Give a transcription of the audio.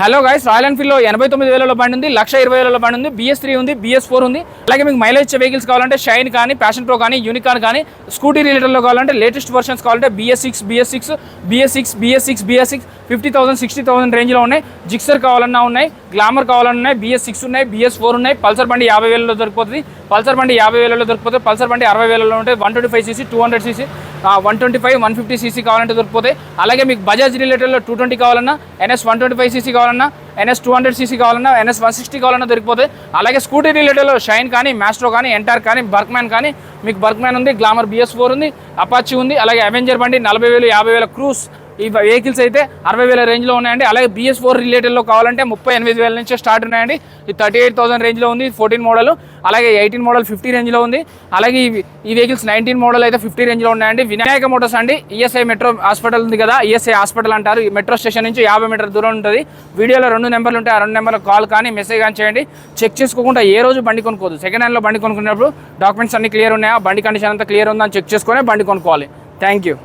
Hello guys, royal ఎన్ఫీల్డ్లో 89,000 బండి ఉంది, 1,20,000 బండి ఉంది, BS3 ఉంది, BS4 ఉంది. అలాగే మీకు మైలేజ్ ఇచ్చే వెహికల్స్ కావాలంటే షైన్ కానీ, ప్యాషన్ ప్రో కానీ, యూనికాన్ కానీ, స్కూటీ రిలేటెడ్లో కావాలంటే లేటెస్ట్ వర్షన్స్ కావాలంటే BS6 50,000 60,000 రేంజ్లో ఉన్నాయి. జిక్సర్ కావాలన్నా ఉన్నాయి, గ్లామర్ కావాలన్నా ఉన్నాయి, BS6 ఉన్నాయి, BS4 ఉన్నాయి. పల్సర్ బండి 50,000లో దొరికిపోతుంది. పల్సర్ బండి 60,000లో ఉంటాయి. 125cc 200cc 125 150cc కావాలంటే దొరికిపోతాయి. అలాగే మీకు బజాజ్ రిలేటెడ్లో 220 కావాలన్నా, NS 125cc కావాలన్నా, NS 200cc కావాలన్నా, NS 160 కావాలన్నా దొరికిపోతాయి. అలాగే స్కూటీ రిలేటెడ్లో షైన్ కానీ, మాస్ట్రో కానీ, ఎంటార్ కానీ, బర్క్మ్యాన్ కానీ, మీకు బర్క్మ్యాన్ ఉంది, గ్లామర్ BS4 ఉంది, అపాచీ ఉంది. అలాగే అవెంజర్ బండి 40,000 50,000 క్రూస్ ఈ వెహికల్స్ అయితే 60,000 రేంజ్లో ఉన్నాయండి. అలాగే BS4 రిలేటెడ్లో కావాలంటే 38,000 నుంచి స్టార్ట్ ఉన్నాయండి. ఇది 38,000 రేంజ్లో ఉంది, 14 మోడల్. అలాగే 18 మోడల్ 50 రేంజ్లో ఉంది. అలాగే ఈ వెహికల్స్ 19 మోడల్ అయితే 50 రేంజ్లో ఉన్నాయండి. వినాయక మోటార్స్ అండి, ESI మెట్రో హాస్పిటల్ ఉంది కదా, ESI హాస్పిటల్ అంటారు. ఈ మెట్రో స్టేషన్ నుంచి 50 మీటర్ దూరం ఉంటుంది. వీడియోలో 2 నెంబర్లు ఉంటాయి. ఆ 2 నెంబర్లకు కాల్ కానీ మెసేజ్ కానీ చేయండి. చెక్ చేసుకోకుండా ఏ రోజు బండి కొనుక్కోదు. సెకండ్ హ్యాండ్లో బండి కొనుక్కున్నప్పుడు డాక్యుమెంట్స్ అన్ని క్లియర్ ఉన్నాయా, బండి కండిషన్ అంతా క్లియర్ ఉందా అని చెక్ చేసుకొని బండి కొనుక్కోవాలి. Thank you.